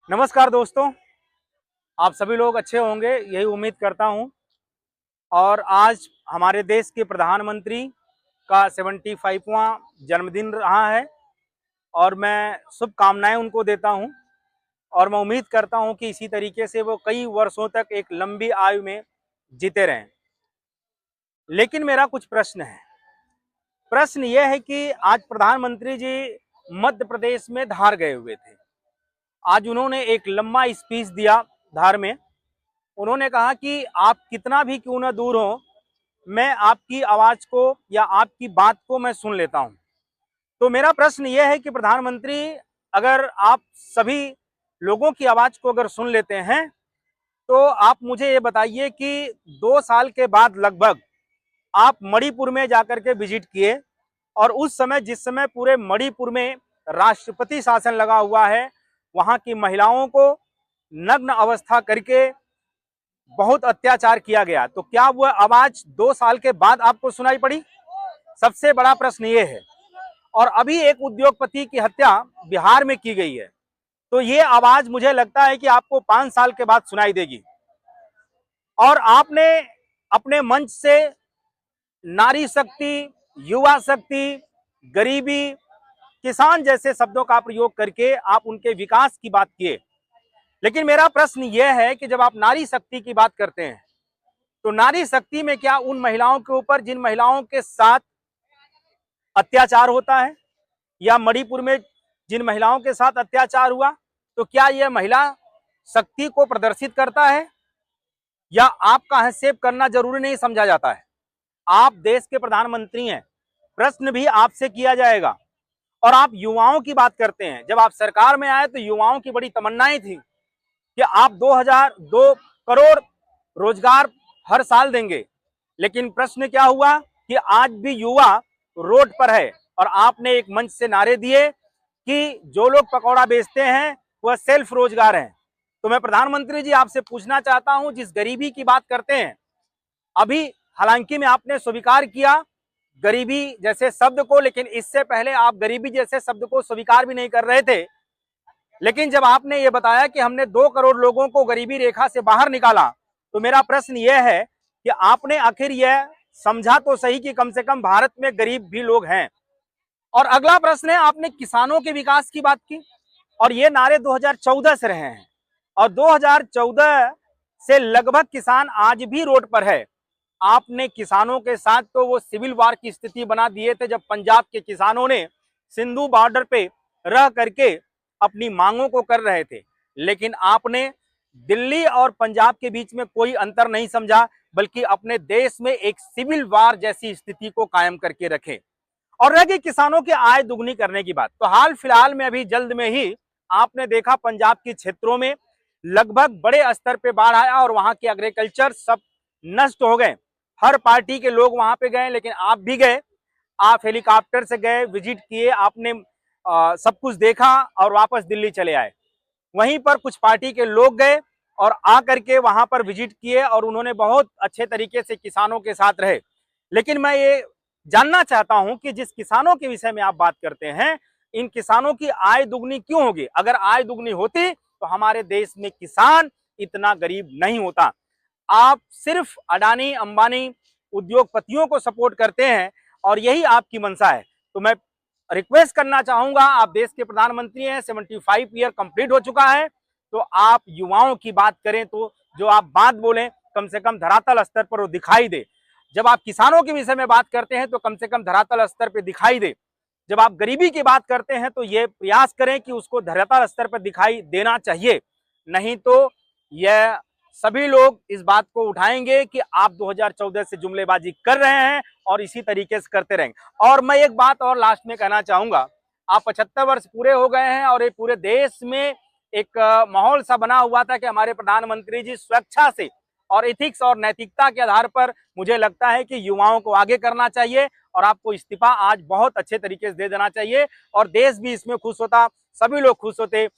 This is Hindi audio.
नमस्कार दोस्तों, आप सभी लोग अच्छे होंगे यही उम्मीद करता हूं। और आज हमारे देश के प्रधानमंत्री का 75वां जन्मदिन रहा है और मैं शुभकामनाएं उनको देता हूं। और मैं उम्मीद करता हूं कि इसी तरीके से वो कई वर्षों तक एक लंबी आयु में जीते रहें। लेकिन मेरा कुछ प्रश्न है। प्रश्न यह है कि आज प्रधानमंत्री जी मध्य प्रदेश में धार गए हुए थे। आज उन्होंने एक लंबा स्पीच दिया धार में। उन्होंने कहा कि आप कितना भी क्यों ना दूर हो, मैं आपकी आवाज को या आपकी बात को मैं सुन लेता हूं। तो मेरा प्रश्न यह है कि प्रधानमंत्री, अगर आप सभी लोगों की आवाज को अगर सुन लेते हैं तो आप मुझे ये बताइए कि 2 साल के बाद लगभग आप मणिपुर में जाकर के विजिट किए और उस समय जिस समय पूरे मणिपुर में राष्ट्रपति शासन लगा हुआ है, वहां की महिलाओं को नग्न अवस्था करके बहुत अत्याचार किया गया, तो क्या वह आवाज 2 साल के बाद आपको सुनाई पड़ी? सबसे बड़ा प्रश्न ये है। और अभी एक उद्योगपति की हत्या बिहार में की गई है, तो ये आवाज मुझे लगता है कि आपको 5 साल के बाद सुनाई देगी। और आपने अपने मंच से नारी शक्ति, युवा शक्ति, गरीबी, किसान जैसे शब्दों का प्रयोग करके आप उनके विकास की बात किए। लेकिन मेरा प्रश्न यह है कि जब आप नारी शक्ति की बात करते हैं तो नारी शक्ति में क्या उन महिलाओं के ऊपर जिन महिलाओं के साथ अत्याचार होता है, या मणिपुर में जिन महिलाओं के साथ अत्याचार हुआ, तो क्या यह महिला शक्ति को प्रदर्शित करता है, या आपका हस्तक्षेप करना जरूरी नहीं समझा जाता है? आप देश के प्रधानमंत्री हैं, प्रश्न भी आपसे किया जाएगा। और आप युवाओं की बात करते हैं। जब आप सरकार में आए तो युवाओं की बड़ी तमन्नाएं थी कि आप 2 करोड़ रोजगार हर साल देंगे। लेकिन प्रश्न क्या हुआ कि आज भी युवा रोड पर है और आपने एक मंच से नारे दिए कि जो लोग पकौड़ा बेचते हैं वह सेल्फ रोजगार है। तो मैं प्रधानमंत्री जी आपसे पूछना चाहता हूं, जिस गरीबी की बात करते हैं, अभी हालांकि में आपने स्वीकार किया गरीबी जैसे शब्द को, लेकिन इससे पहले आप गरीबी जैसे शब्द को स्वीकार भी नहीं कर रहे थे। लेकिन जब आपने ये बताया कि हमने 2 करोड़ लोगों को गरीबी रेखा से बाहर निकाला, तो मेरा प्रश्न यह है कि आपने आखिर यह समझा तो सही कि कम से कम भारत में गरीब भी लोग हैं। और अगला प्रश्न है, आपने किसानों के विकास की बात की और ये नारे 2014 से रहे हैं और 2014 से लगभग किसान आज भी रोड पर है। आपने किसानों के साथ तो वो सिविल वार की स्थिति बना दिए थे जब पंजाब के किसानों ने सिंधु बॉर्डर पे रह करके अपनी मांगों को कर रहे थे। लेकिन आपने दिल्ली और पंजाब के बीच में कोई अंतर नहीं समझा, बल्कि अपने देश में एक सिविल वार जैसी स्थिति को कायम करके रखे। और रह गई किसानों की आय दुगनी करने की बात, तो हाल फिलहाल में अभी जल्द में ही आपने देखा पंजाब के क्षेत्रों में लगभग बड़े स्तर पे बाढ़ आया और वहां के एग्रीकल्चर सब नष्ट हो गए। हर पार्टी के लोग वहां पे गए, लेकिन आप भी गए। आप हेलीकॉप्टर से गए, विजिट किए, आपने सब कुछ देखा और वापस दिल्ली चले आए। वहीं पर कुछ पार्टी के लोग गए और आकर के वहां पर विजिट किए और उन्होंने बहुत अच्छे तरीके से किसानों के साथ रहे। लेकिन मैं ये जानना चाहता हूं कि जिस किसानों के विषय में आप बात करते हैं, इन किसानों की आय दुगनी क्यों होगी? अगर आय दुगनी होती तो हमारे देश में किसान इतना गरीब नहीं होता। आप सिर्फ अडानी अंबानी उद्योगपतियों को सपोर्ट करते हैं और यही आपकी मंशा है। तो मैं रिक्वेस्ट करना चाहूंगा, आप देश के प्रधानमंत्री हैं, 75 ईयर कंप्लीट हो चुका है, तो आप युवाओं की बात करें तो जो आप बात बोलें कम से कम धरातल स्तर पर वो दिखाई दे। जब आप किसानों के विषय में बात करते हैं तो कम से कम धरातल स्तर पर दिखाई दे। जब आप गरीबी की बात करते हैं तो ये प्रयास करें कि उसको धरातल स्तर पर दिखाई देना चाहिए। नहीं तो यह सभी लोग इस बात को उठाएंगे कि आप 2014 से जुमलेबाजी कर रहे हैं और इसी तरीके से करते रहेंगे। और मैं एक बात और लास्ट में कहना चाहूंगा, आप 75 वर्ष पूरे हो गए हैं और ये पूरे देश में एक माहौल सा बना हुआ था कि हमारे प्रधानमंत्री जी स्वेच्छा से और एथिक्स और नैतिकता के आधार पर मुझे लगता है कि युवाओं को आगे करना चाहिए और आपको इस्तीफा आज बहुत अच्छे तरीके से दे देना चाहिए और देश भी इसमें खुश होता, सभी लोग खुश होते।